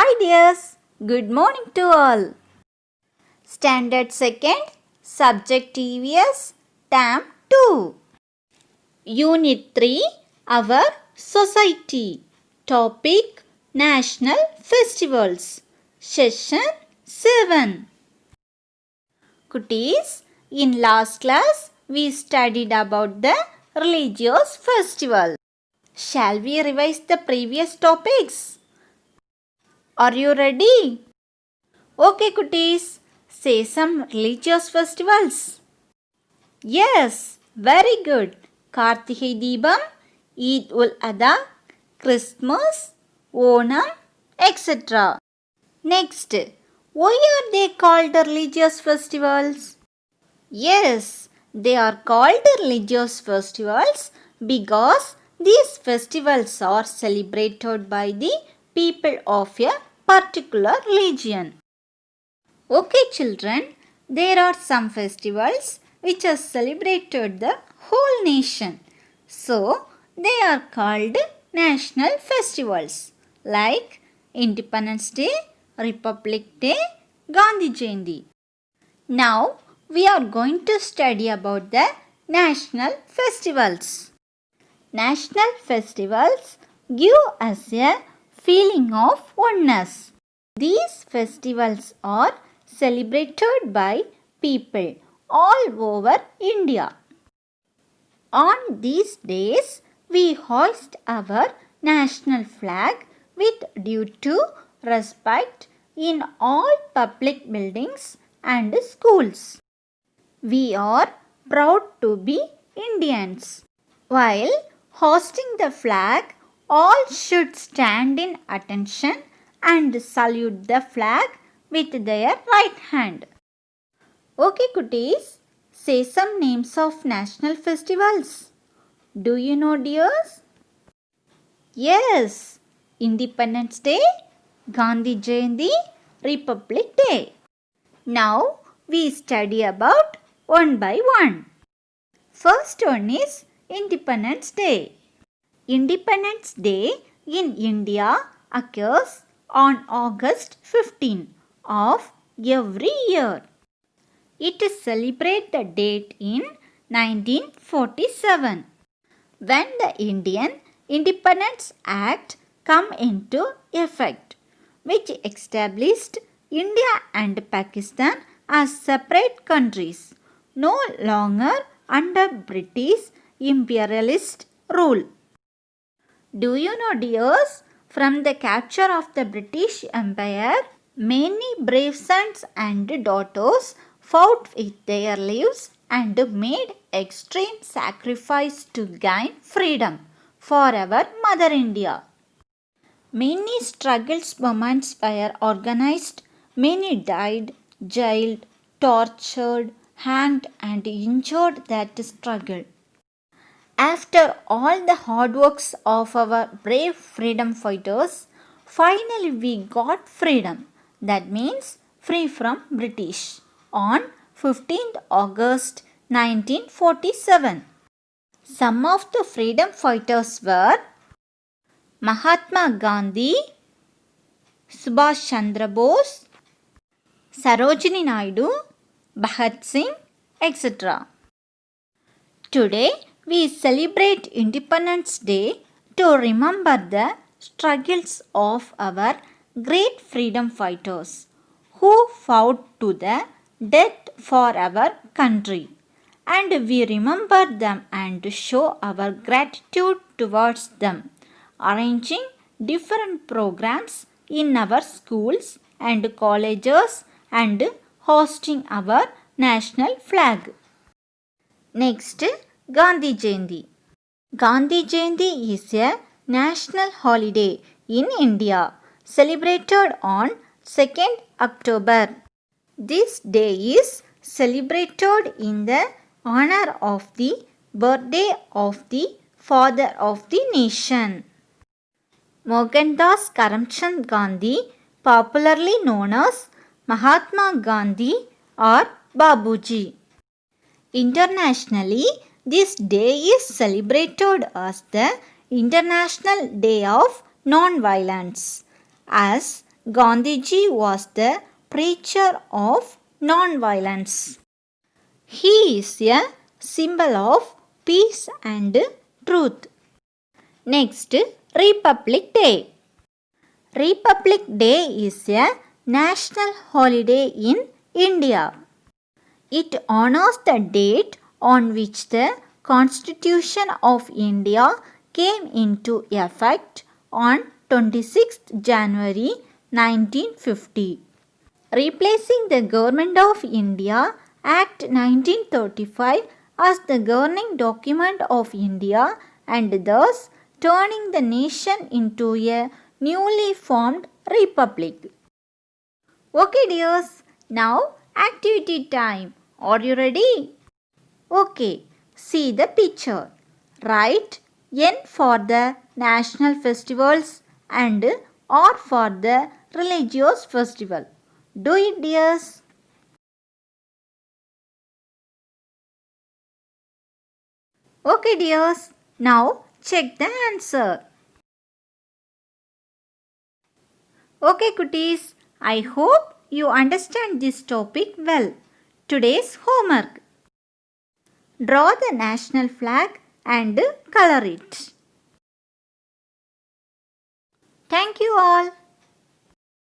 Hi dears, good morning to all. Standard 2nd, Subject EVS, Term 2. Unit 3, Our Society. Topic, National Festivals. Session 7. Kutties, in last class, we studied about the religious festival. Shall we revise the previous topics? Are you ready? Okay, Kutties, say some religious festivals. Yes, very good. Karthikei Deepam, Eid ul Adha, Christmas, Onam, etc. Next, why are they called religious festivals? Yes, they are called religious festivals because these festivals are celebrated by the people of a particular religion. Okay children, there are some festivals which are celebrated the whole nation. So, they are called national festivals like Independence Day, Republic Day, Gandhi Jayanti. Now, we are going to study about the national festivals. National festivals give us a feeling of oneness. These festivals are celebrated by people all over India. On these days, we hoist our national flag with due to respect in all public buildings and schools. We are proud to be Indians. While hoisting the flag, all should stand in attention and salute the flag with their right hand. Okay, Kutties, say some names of national festivals. Do you know, dears? Yes, Independence Day, Gandhi Jayanti, Republic Day. Now, we study about one by one. First one is Independence Day. Independence Day in India occurs on August 15 of every year. It celebrates the date in 1947 when the Indian Independence Act come into effect, which established India and Pakistan as separate countries, no longer under British imperialist rule. Do you know, dears, from the capture of the British Empire, many brave sons and daughters fought with their lives and made extreme sacrifice to gain freedom for our Mother India. Many struggles movements were organized, many died, jailed, tortured, hanged and injured that struggle. After all the hard works of our brave freedom fighters, finally we got freedom. That means free from British on 15th August 1947. Some of the freedom fighters were Mahatma Gandhi, Subhash Chandra Bose, Sarojini Naidu, Bhagat Singh, etc. Today, we celebrate Independence Day to remember the struggles of our great freedom fighters who fought to the death for our country. And we remember them and show our gratitude towards them, arranging different programs in our schools and colleges and hosting our national flag. Next, Gandhi Jayanti. Gandhi Jayanti is a national holiday in India celebrated on 2nd October. This day is celebrated in the honor of the birthday of the father of the nation. Mohandas Karamchand Gandhi, popularly known as Mahatma Gandhi or Babuji. Internationally, this day is celebrated as the International Day of Non-Violence, as Gandhiji was the preacher of non-violence. He is a symbol of peace and truth. Next, Republic Day. Republic Day is a national holiday in India. It honors the date on which the Constitution of India came into effect on 26th January 1950, replacing the Government of India Act 1935 as the governing document of India and thus turning the nation into a newly formed republic. Okay dears, now activity time. Are you ready? Okay, see the picture. Write N for the national festivals and R for the religious festival. Do it dears. Okay dears, now check the answer. Okay cuties, I hope you understand this topic well. Today's homework. Draw the national flag and color it. Thank you all.